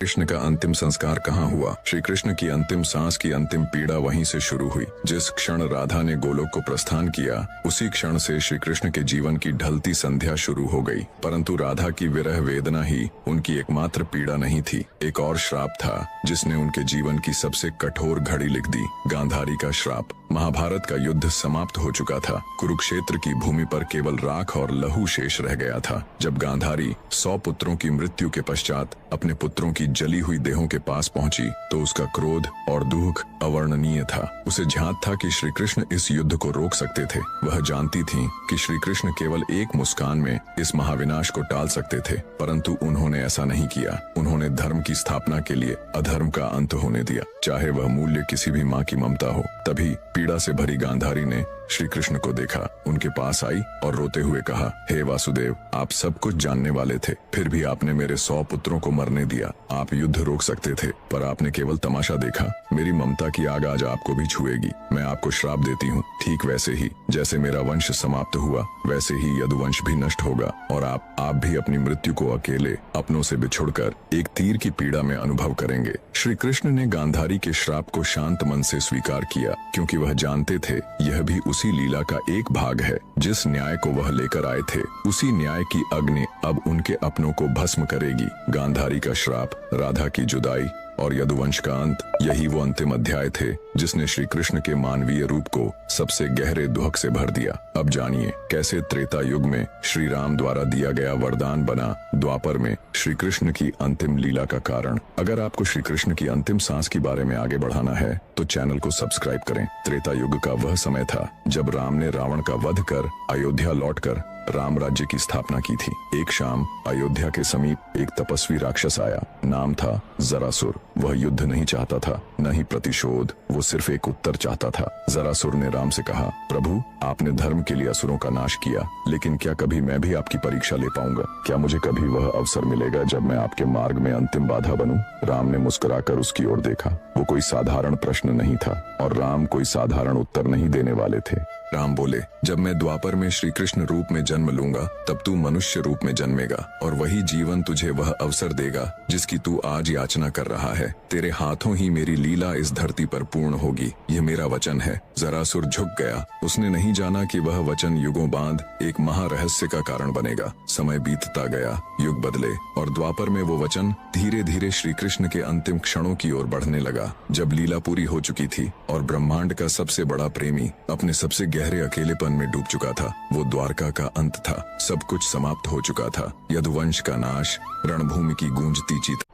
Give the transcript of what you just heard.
कृष्ण का अंतिम संस्कार कहाँ हुआ? श्री कृष्ण की अंतिम सांस की अंतिम पीड़ा वहीं से शुरू हुई। जिस क्षण राधा ने गोलोक को प्रस्थान किया, उसी क्षण से श्री कृष्ण के जीवन की ढलती संध्या शुरू हो गई। परंतु राधा की विरह वेदना ही उनकी एकमात्र पीड़ा नहीं थी। एक और श्राप था जिसने उनके जीवन की सबसे कठोर घड़ी लिख दी। गांधारी का श्राप। महाभारत का युद्ध समाप्त हो चुका था। कुरुक्षेत्र की भूमि पर केवल राख और लहू शेष रह गया था। जब गांधारी 100 पुत्रों की मृत्यु के पश्चात अपने पुत्रों की जली हुई देहों के पास पहुंची तो उसका क्रोध और दुख अवर्णनीय था। उसे झांत था कि श्री कृष्ण इस युद्ध को रोक सकते थे। वह जानती थी कि श्री कृष्ण केवल एक मुस्कान में इस महाविनाश को टाल सकते थे, परंतु उन्होंने ऐसा नहीं किया। उन्होंने धर्म की स्थापना के लिए अधर्म का अंत होने दिया, चाहे वह मूल्य किसी भी माँ की ममता हो। तभी पीड़ा से भरी गांधारी ने श्री कृष्ण को देखा, उनके पास आई और रोते हुए कहा, हे वासुदेव, आप सब कुछ जानने वाले थे, फिर भी आपने मेरे 100 पुत्रों को मरने दिया। आप युद्ध रोक सकते थे, पर आपने केवल तमाशा देखा। मेरी ममता की आग आज आपको भी छुएगी। मैं आपको श्राप देती हूँ। ठीक वैसे ही जैसे मेरा वंश समाप्त हुआ, वैसे ही यदुवंश भी नष्ट होगा और आप भी अपनी मृत्यु को अकेले अपनों से बिछुड़कर एक तीर की पीड़ा में अनुभव करेंगे। श्री कृष्ण ने गांधारी के श्राप को शांत मन से स्वीकार किया, क्योंकि वह जानते थे यह भी उसी लीला का एक भाग है। जिस न्याय को वह लेकर आए थे, उसी न्याय की अग्नि अब उनके अपनों को भस्म करेगी। गांधारी का श्राप, राधा की जुदाई और यदुवंश का अंत, यही वो अंतिम अध्याय थे जिसने श्री कृष्ण के मानवीय रूप को सबसे गहरे दुख से भर दिया। अब जानिए कैसे त्रेता युग में श्री राम द्वारा दिया गया वरदान बना द्वापर में श्री कृष्ण की अंतिम लीला का कारण। अगर आपको श्री कृष्ण की अंतिम सांस के बारे में आगे बढ़ाना है तो चैनल को सब्सक्राइब करें। त्रेता युग का वह समय था जब राम ने रावण का वध कर अयोध्या लौटकर राम राज्य की स्थापना की थी। एक शाम अयोध्या के समीप एक तपस्वी राक्षस आया। नाम था जरासुर। वह युद्ध नहीं चाहता था, न ही प्रतिशोध, वो सिर्फ एक उत्तर चाहता था। जरासुर ने राम से कहा, प्रभु, आपने धर्म के लिए असुरों का नाश किया, लेकिन क्या कभी मैं भी आपकी परीक्षा ले पाऊंगा? क्या मुझे कभी वह अवसर मिलेगा जब मैं आपके मार्ग में अंतिम बाधा बनूं? राम ने मुस्कुराकर उसकी ओर देखा। वो कोई साधारण प्रश्न नहीं था और राम कोई साधारण उत्तर नहीं देने वाले थे। राम बोले, जब मैं द्वापर में श्री कृष्ण रूप में जन्म लूंगा, तब तू मनुष्य रूप में जन्मेगा और वही जीवन तुझे वह अवसर देगा जिसकी तू आज याचना कर रहा है। तेरे हाथों ही मेरी लीला इस धरती पर पूर्ण होगी। यह मेरा वचन है। जरासुर झुक गया। उसने नहीं जाना कि वह वचन युगों बाद एक महारहस्य का कारण बनेगा। समय बीतता गया, युग बदले और द्वापर में वो वचन धीरे धीरे श्री कृष्ण के अंतिम क्षणों की ओर बढ़ने लगा। जब लीला पूरी हो चुकी थी और ब्रह्मांड का सबसे बड़ा प्रेमी अपने सबसे गहरे अकेलेपन में डूब चुका था, वो द्वारका का अंत था। सब कुछ समाप्त हो चुका था। यदुवंश का नाश, रणभूमि की गूंजती चीत